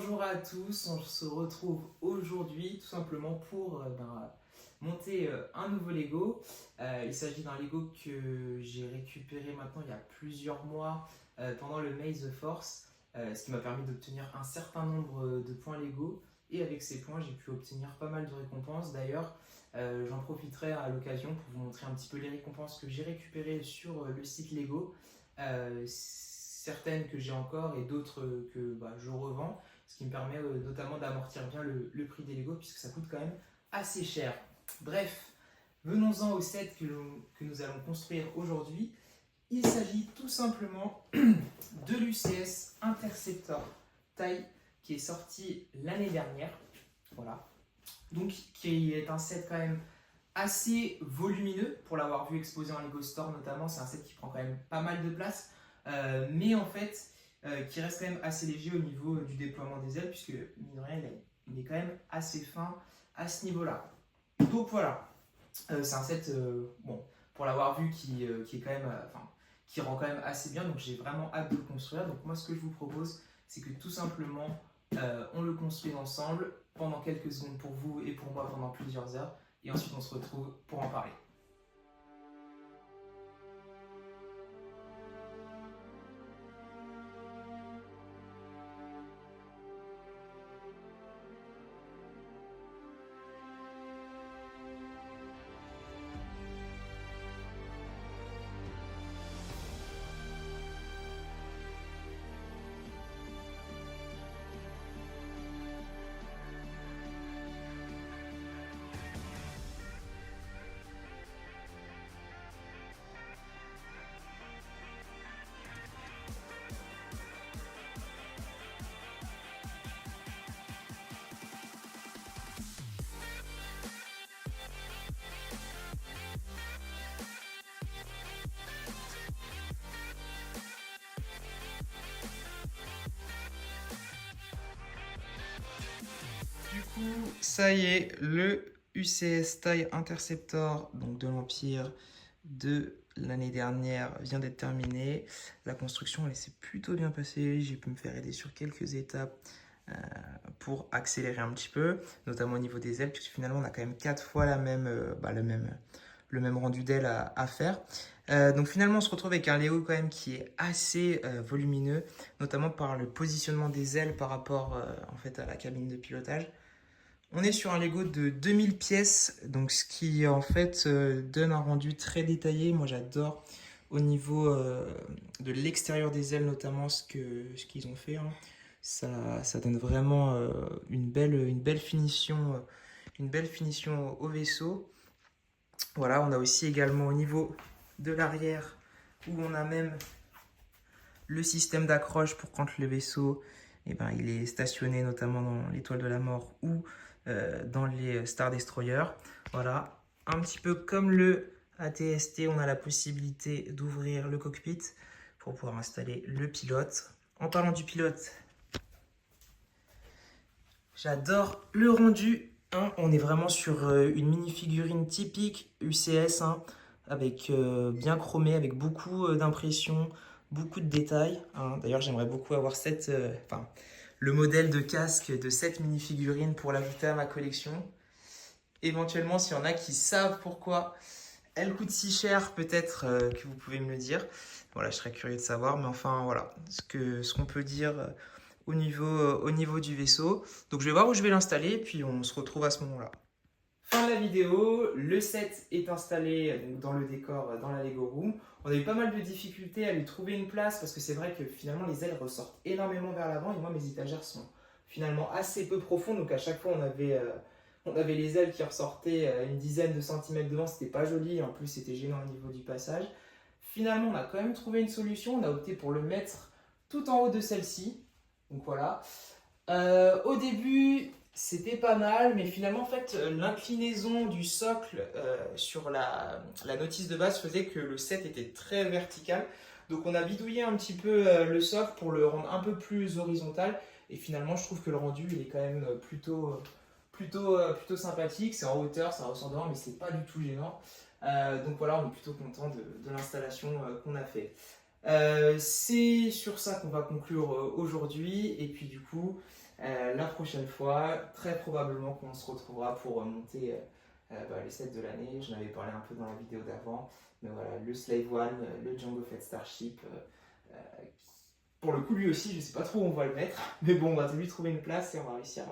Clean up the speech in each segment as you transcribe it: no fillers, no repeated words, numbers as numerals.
Bonjour à tous, on se retrouve aujourd'hui tout simplement pour monter un nouveau Lego. Il s'agit d'un Lego que j'ai récupéré maintenant il y a plusieurs mois pendant le May the Force, ce qui m'a permis d'obtenir un certain nombre de points Lego. Et avec ces points, j'ai pu obtenir pas mal de récompenses. D'ailleurs, j'en profiterai à l'occasion pour vous montrer un petit peu les récompenses que j'ai récupérées sur le site Lego. Certaines que j'ai encore et d'autres que je revends, ce qui me permet notamment d'amortir bien le prix des Lego puisque ça coûte quand même assez cher. Bref, venons-en au set que nous allons construire aujourd'hui. Il s'agit tout simplement de l'UCS Interceptor taille qui est sorti l'année dernière. Voilà. Donc qui est un set quand même assez volumineux pour l'avoir vu exposé en Lego Store notamment. C'est un set qui prend quand même pas mal de place. Mais en fait, qui reste quand même assez léger au niveau du déploiement des ailes, puisque mine de rien, il est quand même assez fin à ce niveau-là. Donc voilà, c'est un set, pour l'avoir vu, qui est quand même, qui rend quand même assez bien, donc j'ai vraiment hâte de le construire. Donc moi, ce que je vous propose, c'est que tout simplement, on le construit ensemble pendant quelques secondes pour vous et pour moi pendant plusieurs heures, et ensuite on se retrouve pour en parler. Du coup, ça y est, le UCS Taille Interceptor donc de l'Empire de l'année dernière vient d'être terminé. La construction, elle s'est plutôt bien passée. J'ai pu me faire aider sur quelques étapes pour accélérer un petit peu, notamment au niveau des ailes, puisque finalement, on a quand même 4 fois le même rendu d'aile à faire. Donc finalement, on se retrouve avec un Lego quand même qui est assez volumineux, notamment par le positionnement des ailes par rapport en fait à la cabine de pilotage. On est sur un Lego de 2000 pièces, donc ce qui en fait donne un rendu très détaillé. Moi j'adore au niveau de l'extérieur des ailes notamment ce qu'ils ont fait. Hein. Ça donne vraiment une belle finition au vaisseau. Voilà, on a aussi également au niveau de l'arrière où on a même le système d'accroche pour quand le vaisseau il est stationné notamment dans l'Étoile de la Mort ou dans les Star Destroyer. Voilà, un petit peu comme le ATST, on a la possibilité d'ouvrir le cockpit pour pouvoir installer le pilote. En parlant du pilote, j'adore le rendu. Hein. On est vraiment sur une mini-figurine typique UCS, hein, avec bien chromé, avec beaucoup d'impressions, beaucoup de détails. Hein. D'ailleurs, j'aimerais beaucoup avoir le modèle de casque de cette mini-figurine pour l'ajouter à ma collection. Éventuellement, s'il y en a qui savent pourquoi elle coûte si cher, peut-être que vous pouvez me le dire. Voilà, je serais curieux de savoir, mais enfin, voilà, ce qu'on peut dire au niveau du vaisseau. Donc, je vais voir où je vais l'installer, puis on se retrouve à ce moment-là. Fin de la vidéo, le set est installé donc, dans le décor, dans la Lego Room. On a eu pas mal de difficultés à lui trouver une place parce que c'est vrai que finalement les ailes ressortent énormément vers l'avant et moi mes étagères sont finalement assez peu profondes, donc à chaque fois on avait les ailes qui ressortaient une dizaine de centimètres devant, c'était pas joli, en plus c'était gênant au niveau du passage. Finalement on a quand même trouvé une solution, on a opté pour le mettre tout en haut de celle-ci, donc voilà. Au début c'était pas mal, mais finalement en fait l'inclinaison du socle sur la notice de base faisait que le set était très vertical. Donc on a bidouillé un petit peu le socle pour le rendre un peu plus horizontal. Et finalement je trouve que le rendu il est quand même plutôt sympathique. C'est en hauteur, ça ressort devant, mais c'est pas du tout gênant. Donc voilà, on est plutôt content de l'installation qu'on a fait. C'est sur ça qu'on va conclure aujourd'hui. Et puis du coup, La prochaine fois, très probablement qu'on se retrouvera pour monter les sets de l'année. J'en avais parlé un peu dans la vidéo d'avant. Mais voilà, le Slave One, le Jango Fett Starship. Pour le coup, lui aussi, je ne sais pas trop où on va le mettre. Mais bon, on va lui trouver une place et on va réussir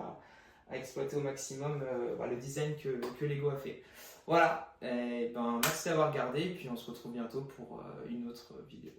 à exploiter au maximum le design que Lego a fait. Voilà, merci d'avoir regardé et puis on se retrouve bientôt pour une autre vidéo.